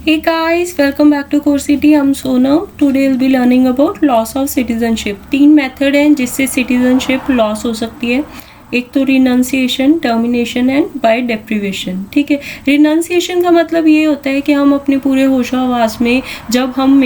Hey guys, welcome back to Coursity. I'm Sonam. Today we'll be learning about loss of citizenship. 3 method हैं जिससे citizenship loss हो सकती है. एक तो renunciation, termination and by deprivation. ठीक है, रिनंसिएशन का मतलब ये होता है कि हम अपने पूरे होशो-हवास में जब हम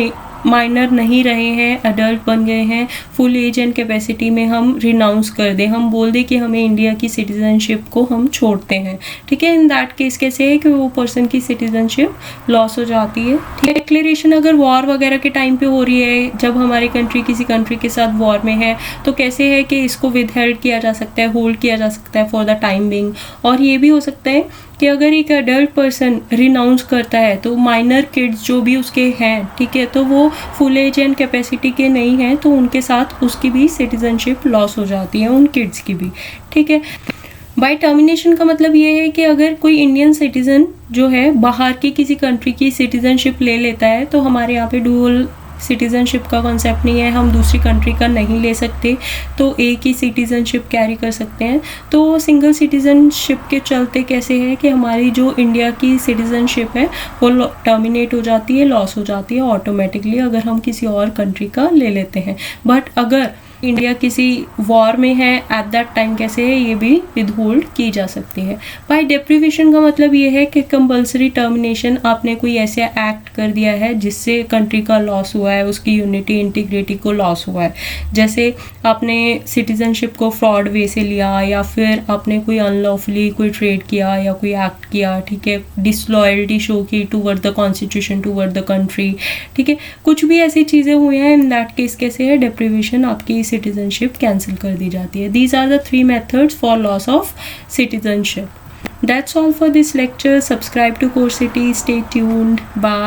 माइनर नहीं रहे हैं, अडल्ट बन गए हैं, फुल एज एंड कैपेसिटी में हम रिनाउंस कर दें, हम बोल दें कि हमें इंडिया की सिटीजनशिप को हम छोड़ते हैं. ठीक है, इन दैट केस कैसे है कि वो पर्सन की सिटीजनशिप लॉस हो जाती है. ठीक है, डिक्लेरेशन अगर वॉर वगैरह के टाइम पे हो रही है, जब हमारी कंट्री किसी कंट्री के साथ वॉर में है, तो कैसे है कि इसको विद हेल्ड किया जा सकता है, होल्ड किया जा सकता है फॉर द टाइम बिंग. और ये भी हो सकता है कि अगर एक अडल्ट पर्सन रिनाउंस करता है तो माइनर किड्स जो भी उसके हैं, ठीक है, तो वो फुल एज एंड कैपेसिटी के नहीं हैं, तो उनके साथ उसकी भी सिटीजनशिप लॉस हो जाती है, उन किड्स की भी. ठीक है, बाय टर्मिनेशन का मतलब ये है कि अगर कोई इंडियन सिटीजन जो है बाहर की किसी कंट्री की सिटीजनशिप ले लेता है, तो हमारे यहाँ पे डुअल सिटीजनशिप का कॉन्सेप्ट नहीं है, हम दूसरी कंट्री का नहीं ले सकते, तो एक ही सिटीजनशिप कैरी कर सकते हैं. तो सिंगल सिटीजनशिप के चलते कैसे है कि हमारी जो इंडिया की सिटीजनशिप है वो टर्मिनेट हो जाती है, लॉस हो जाती है ऑटोमेटिकली अगर हम किसी और कंट्री का ले लेते हैं. बट अगर इंडिया किसी वॉर में है एट दैट टाइम कैसे है, ये भी विदहोल्ड की जा सकती है. बाय डेप्रीवेशन का मतलब ये है कि कंपल्सरी टर्मिनेशन, आपने कोई ऐसे एक्ट कर दिया है जिससे कंट्री का लॉस हुआ है, उसकी यूनिटी इंटीग्रिटी को लॉस हुआ है. जैसे आपने सिटीजनशिप को फ्रॉड वे से लिया, या फिर आपने कोई अनलॉफुली कोई ट्रेड किया या कोई एक्ट किया. ठीक है, डिसलॉयल्टी शो की toward the constitution, toward the country. ठीक है, कुछ भी ऐसी चीज़ें हुई हैं, इन दैट केस कैसे है, डेप्रीवेशन आपकी सिटीजनशिप कैंसिल कर दी जाती है. These are the 3 methods for loss of citizenship. That's all for this lecture. Subscribe to Coursity. Stay tuned. Bye.